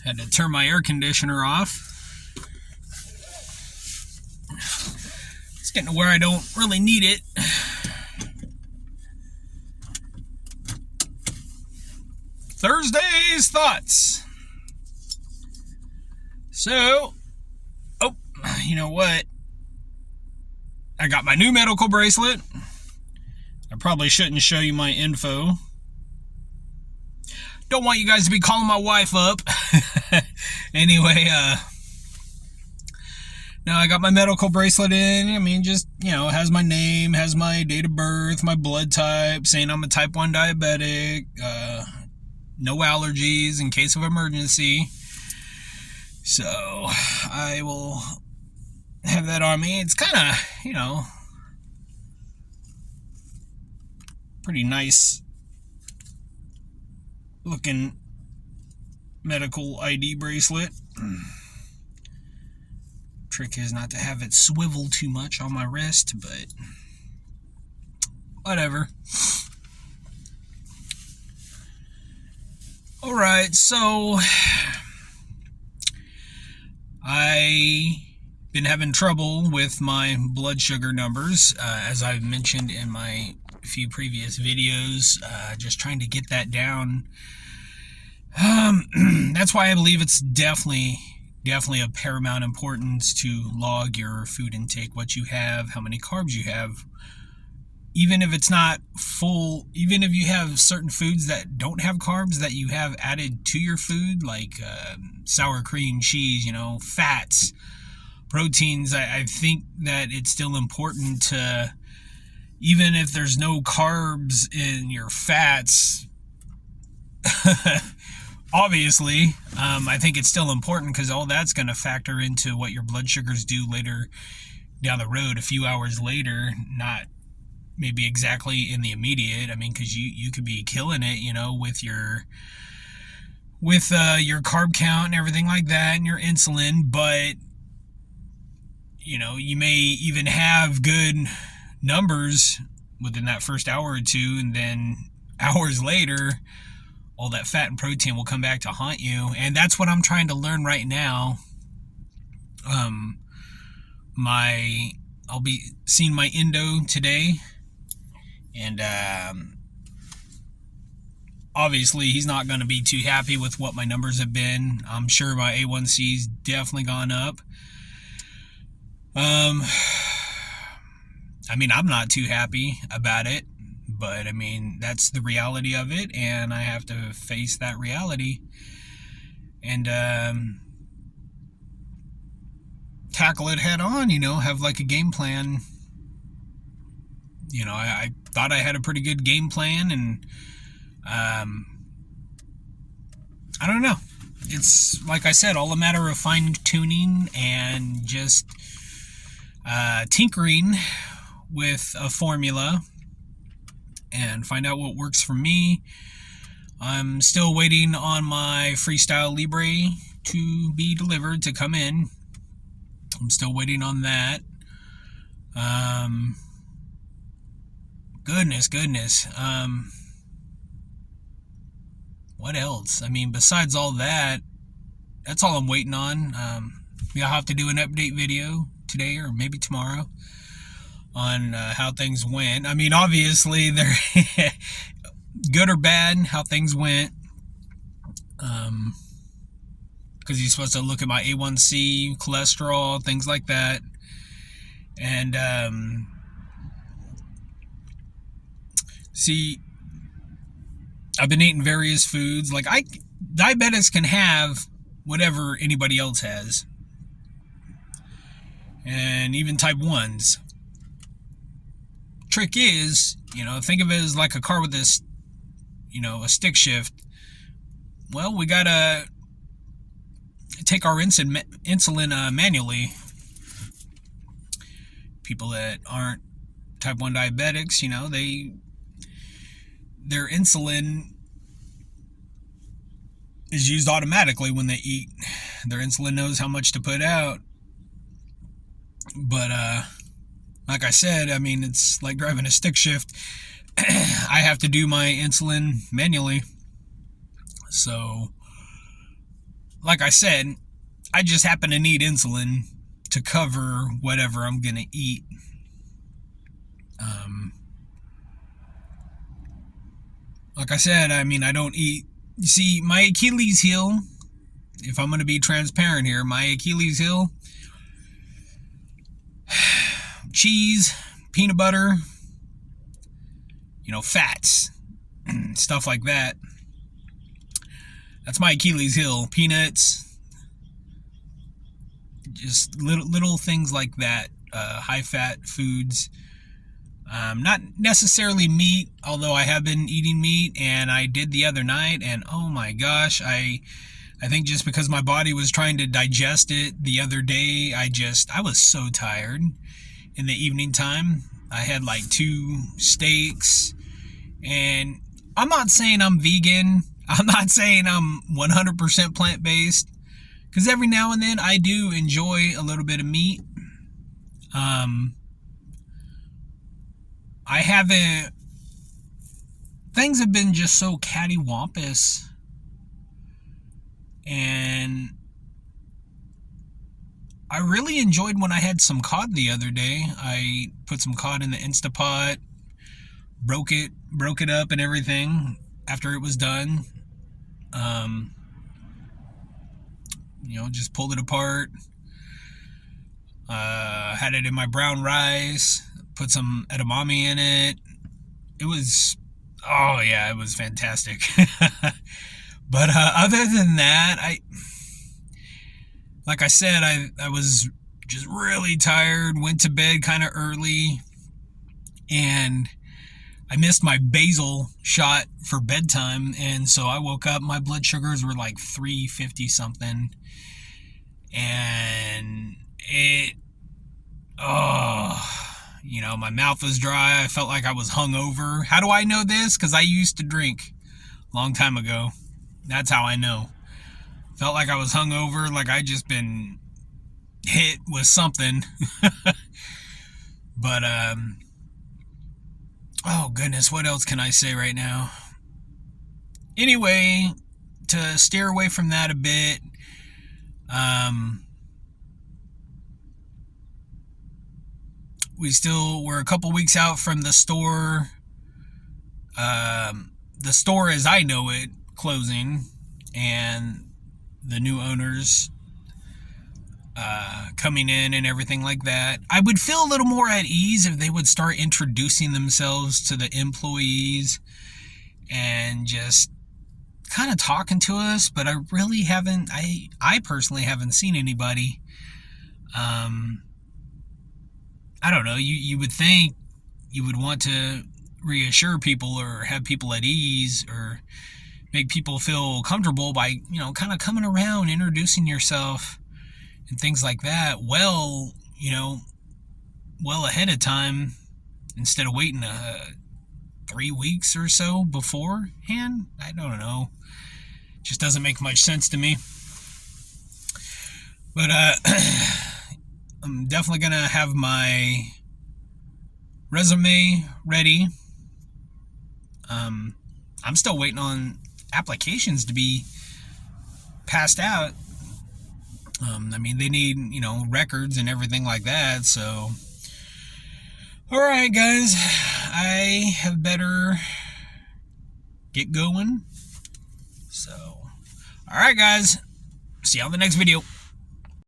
Had to turn my air conditioner off. It's getting to where I don't really need it. Thursday's thoughts. So, you know what? I got my new medical bracelet. I probably shouldn't show you my info. Don't want you guys to be calling my wife up. Anyway, now I got my medical bracelet in. I mean, just, it has my name, has my date of birth, my blood type, saying I'm a type 1 diabetic, no allergies in case of emergency. So, I will have that on me. It's kind of, pretty nice looking medical ID bracelet. Trick is not to have it swivel too much on my wrist, but whatever. Alright, so I've been having trouble with my blood sugar numbers, as I've mentioned in my few previous videos, just trying to get that down. That's why I believe it's definitely of paramount importance to log your food intake, what you have, how many carbs you have. Even if it's not full, even if you have certain foods that don't have carbs that you have added to your food, like sour cream, cheese, fats, proteins, I think that it's still important to, even if there's no carbs in your fats, obviously, I think it's still important because all that's going to factor into what your blood sugars do later down the road, a few hours later, not maybe exactly in the immediate. I mean, because you could be killing it, with your carb count and everything like that and your insulin, but, you may even have good numbers within that first hour or two, and then hours later, all that fat and protein will come back to haunt you. And that's what I'm trying to learn right now. I'll be seeing my endo today, and obviously he's not going to be too happy with what my numbers have been. I'm sure my A1C's definitely gone up. I mean, I'm not too happy about it, but I mean, that's the reality of it, and I have to face that reality and tackle it head on, have like a game plan. I thought I had a pretty good game plan, and I don't know. It's, like I said, all a matter of fine-tuning and just tinkering with a formula and find out what works for me. I'm still waiting on my Freestyle Libre to be delivered, to come in. I'm still waiting on that. Goodness. What else? I mean, besides all that, that's all I'm waiting on. I'll have to do an update video today or maybe tomorrow on how things went. I mean, obviously, they're good or bad, how things went. Because you're supposed to look at my A1C, cholesterol, things like that. And, see, I've been eating various foods. Like, diabetics can have whatever anybody else has. And even type 1s. Trick is, think of it as like a car with this, a stick shift. Well, we gotta take our insulin manually. People that aren't type 1 diabetics, their insulin is used automatically when they eat. Their insulin knows how much to put out. But, like I said, I mean, it's like driving a stick shift. I have to do my insulin manually. So, like I said, I just happen to need insulin to cover whatever I'm gonna eat. Um, like I said, I mean, I don't eat. You see, my Achilles heel, if I'm gonna be transparent here, my Achilles heel, cheese, peanut butter, fats, stuff like that. That's my Achilles heel. Peanuts, just little things like that. High fat foods. Not necessarily meat, although I have been eating meat, and I did the other night, and oh my gosh, I think just because my body was trying to digest it the other day, I was so tired in the evening time. I had like 2 steaks, and I'm not saying I'm vegan. I'm not saying I'm 100% plant-based, because every now and then I do enjoy a little bit of meat. I haven't. Things have been just so cattywampus, and I really enjoyed when I had some cod the other day. I put some cod in the Instapot, broke it up and everything after it was done. Um, just pulled it apart. Had it in my brown rice. Put some edamame in it. It was, oh yeah, it was fantastic. But other than that, like I said, I was just really tired. Went to bed kind of early, and I missed my basil shot for bedtime, and so I woke up. My blood sugars were like 350 something, and my mouth was dry. I felt like I was hungover. How do I know this? Because I used to drink a long time ago. That's how I know. Felt like I was hungover, like I just been hit with something. But oh goodness, what else can I say right now? Anyway, to steer away from that a bit, we're a couple weeks out from the store. The store as I know it closing, and the new owners coming in and everything like that. I would feel a little more at ease if they would start introducing themselves to the employees and just kind of talking to us, but I really haven't. I personally haven't seen anybody. I don't know. You would think you would want to reassure people or have people at ease or make people feel comfortable by, kind of coming around, introducing yourself and things like that. Well ahead of time, instead of waiting 3 weeks or so beforehand. I don't know. Just doesn't make much sense to me. But I'm definitely gonna have my resume ready. I'm still waiting on applications to be passed out. They need, records and everything like that. So, all right, guys, I have better get going. So, all right, guys, see you on the next video.